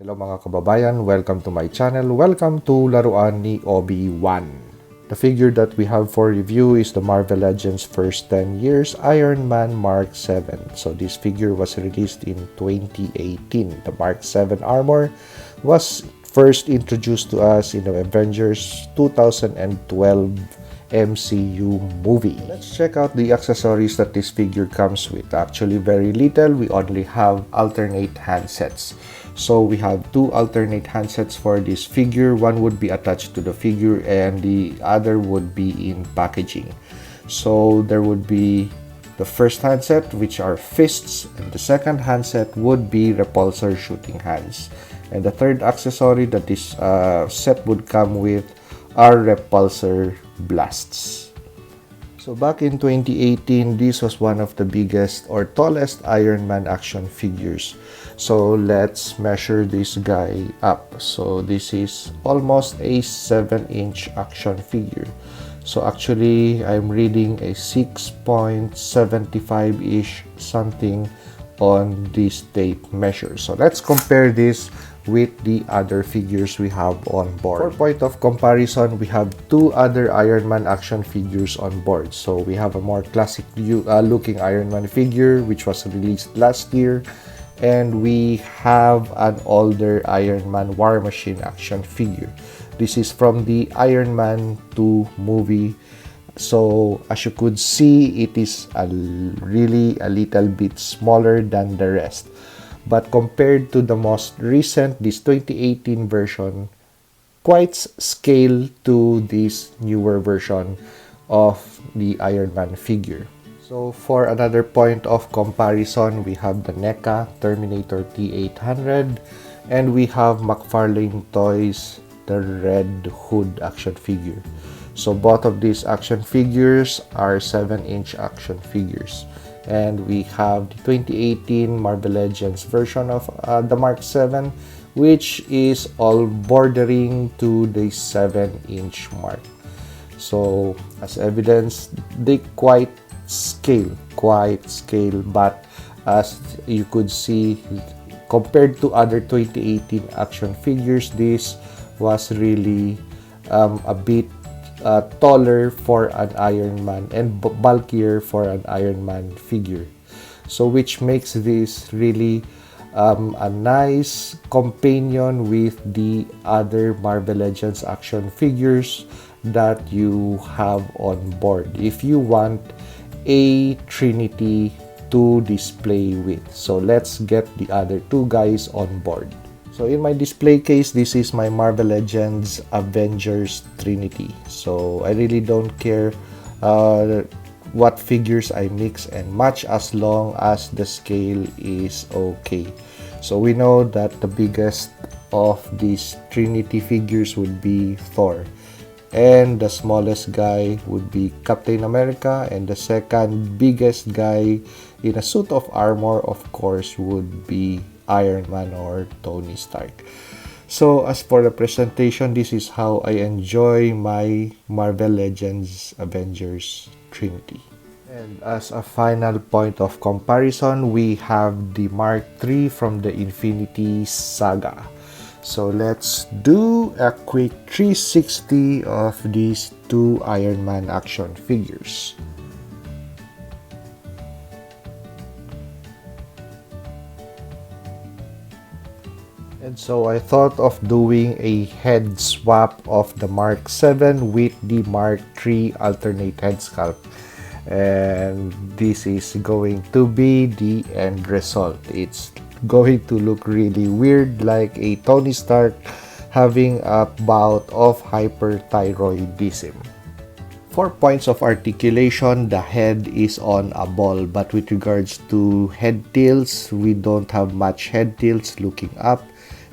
Hello mga kababayan, welcome to my channel. Welcome to Laruan ni Obi-Wan. The figure that we have for review is the Marvel Legends First 10 Years Iron Man Mark 7. So this figure was released in 2018. The Mark 7 armor was first introduced to us in the Avengers 2012 MCU movie. Let's check out the accessories that this figure comes with. Actually very little. We only have alternate handsets. So we have two alternate handsets for this figure. One would be attached to the figure and the other would be in packaging. So there would be the first handset, which are fists, and the second handset would be repulsor shooting hands. And the third accessory that this set would come with are repulsor blasts. So back in 2018, this was one of the biggest or tallest Iron Man action figures. So let's measure this guy up. So this is almost a 7-inch action figure. So actually, I'm reading a 6.75-ish something on this tape measure. So let's compare this with the other figures we have on board. For point of comparison, we have two other Iron Man action figures on board. So we have a more classic looking Iron Man figure which was released last year, and we have an older Iron Man War Machine action figure. This is from the Iron Man 2 movie. So as you could see, it is really a little bit smaller than the rest. But compared to the most recent, this 2018 version, quite scale to this newer version of the Iron Man figure. So for another point of comparison, we have the NECA Terminator T800, and we have McFarlane Toys, the Red Hood action figure. So both of these action figures are 7-inch action figures. And we have the 2018 Marvel Legends version of the Mark 7, which is all bordering to the 7-inch mark. So as evidence, they quite scale, but as you could see, compared to other 2018 action figures, this was really a bit taller for an Iron Man and bulkier for an Iron Man figure. So which makes this really a nice companion with the other Marvel Legends action figures that you have on board if you want a Trinity to display with. So let's get the other two guys on board. So in my display case, this is my Marvel Legends Avengers Trinity. So I really don't care what figures I mix and match as long as the scale is okay. So we know that the biggest of these Trinity figures would be Thor. And the smallest guy would be Captain America, and the second biggest guy in a suit of armor, of course, would be Iron Man or Tony Stark. So as for the presentation, this is how I enjoy my Marvel Legends Avengers Trinity. And as a final point of comparison, we have the Mark III from the Infinity Saga. So let's do a quick 360 of these two Iron Man action figures. And so I thought of doing a head swap of the Mark 7 with the Mark III alternate head sculpt. And this is going to be the end result. It's going to look really weird, like a Tony Stark having a bout of hyperthyroidism. For points of articulation, the head is on a ball, but with regards to head tilts, we don't have much head tilts looking up.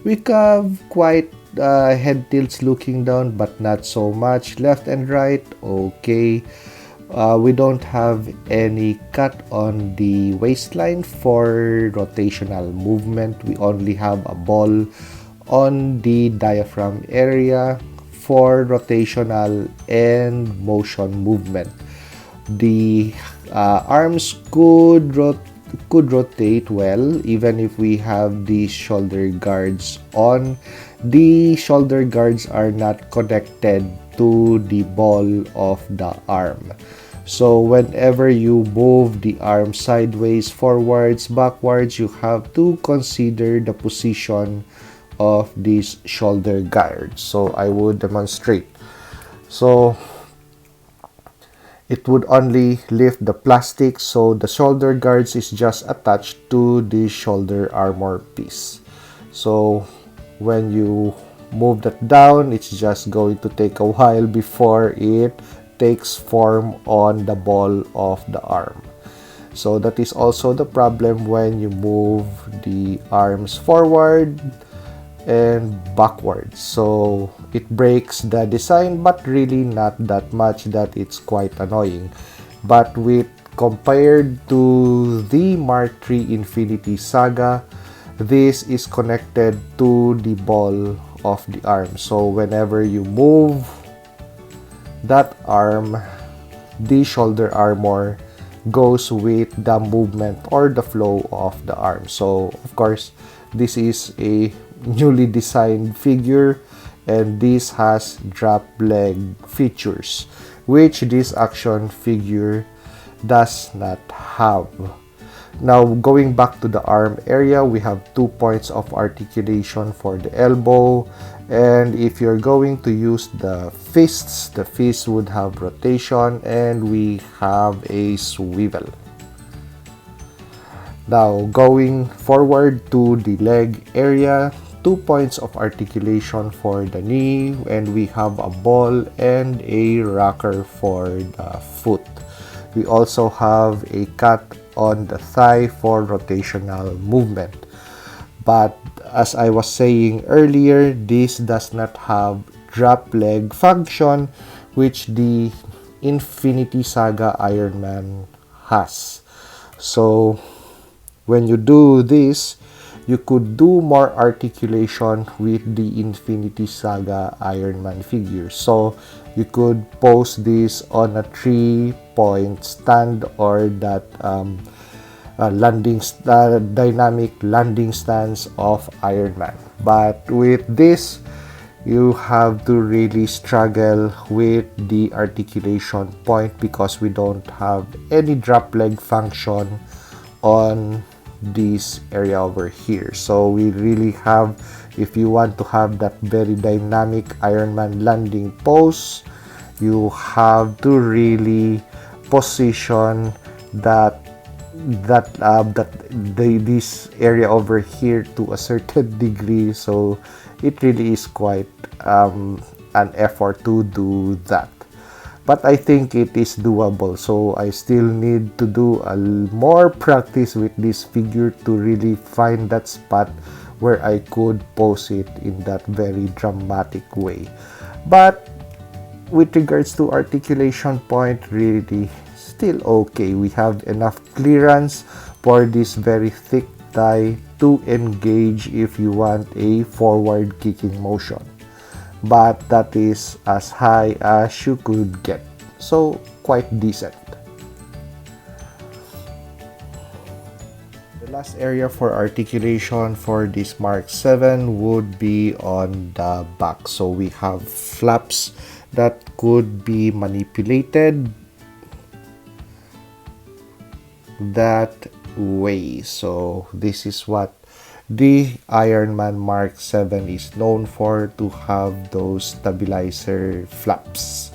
We have quite head tilts looking down, but not so much. Left and right, okay. We don't have any cut on the waistline for rotational movement. We only have a ball on the diaphragm area for rotational and motion movement. The arms could could rotate well even if we have these shoulder guards on. The shoulder guards are not connected to the ball of the arm. So whenever you move the arm sideways, forwards, backwards, you have to consider the position of these shoulder guards. So I would demonstrate. So it would only lift the plastic, so the shoulder guards is just attached to the shoulder armor piece. So when you move that down, it's just going to take a while before it takes form on the ball of the arm. So that is also the problem when you move the arms forward and backwards. So it breaks the design, but really not that much that it's quite annoying. But with compared to the Mark III Infinity Saga, this is connected to the ball of the arm. So whenever you move that arm, the shoulder armor goes with the movement or the flow of the arm. So of course, this is a newly designed figure, and this has drop leg features, which this action figure does not have. Now going back to the arm area, we have 2 points of articulation for the elbow, and if you're going to use the fists, the fist would have rotation, and we have a swivel. Now going forward to the leg area, 2 points of articulation for the knee, and we have a ball and a rocker for the foot. We also have a cut on the thigh for rotational movement. But as I was saying earlier, this does not have drop leg function, which the Infinity Saga Iron Man has. So when you do this, you could do more articulation with the Infinity Saga Iron Man figure. So you could pose this on a 3-point stand or that dynamic landing stance of Iron Man. But with this, you have to really struggle with the articulation point because we don't have any drop leg function on this area over here. So we really have, if you want to have that very dynamic Iron Man landing pose, you have to really position this area over here to a certain degree. So it really is quite an effort to do that. But I think it is doable, so I still need to do more practice with this figure to really find that spot where I could pose it in that very dramatic way. But with regards to articulation point, really still okay. We have enough clearance for this very thick thigh to engage if you want a forward kicking motion. But that is as high as you could get, so quite decent. The last area for articulation for this Mark 7 would be on the back. So we have flaps that could be manipulated that way. So this is what the Iron Man Mark 7 is known for, to have those stabilizer flaps.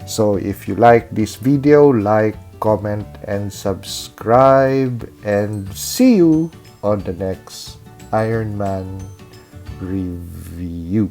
So if you like this video, like, comment, and subscribe, and see you on the next Iron Man review.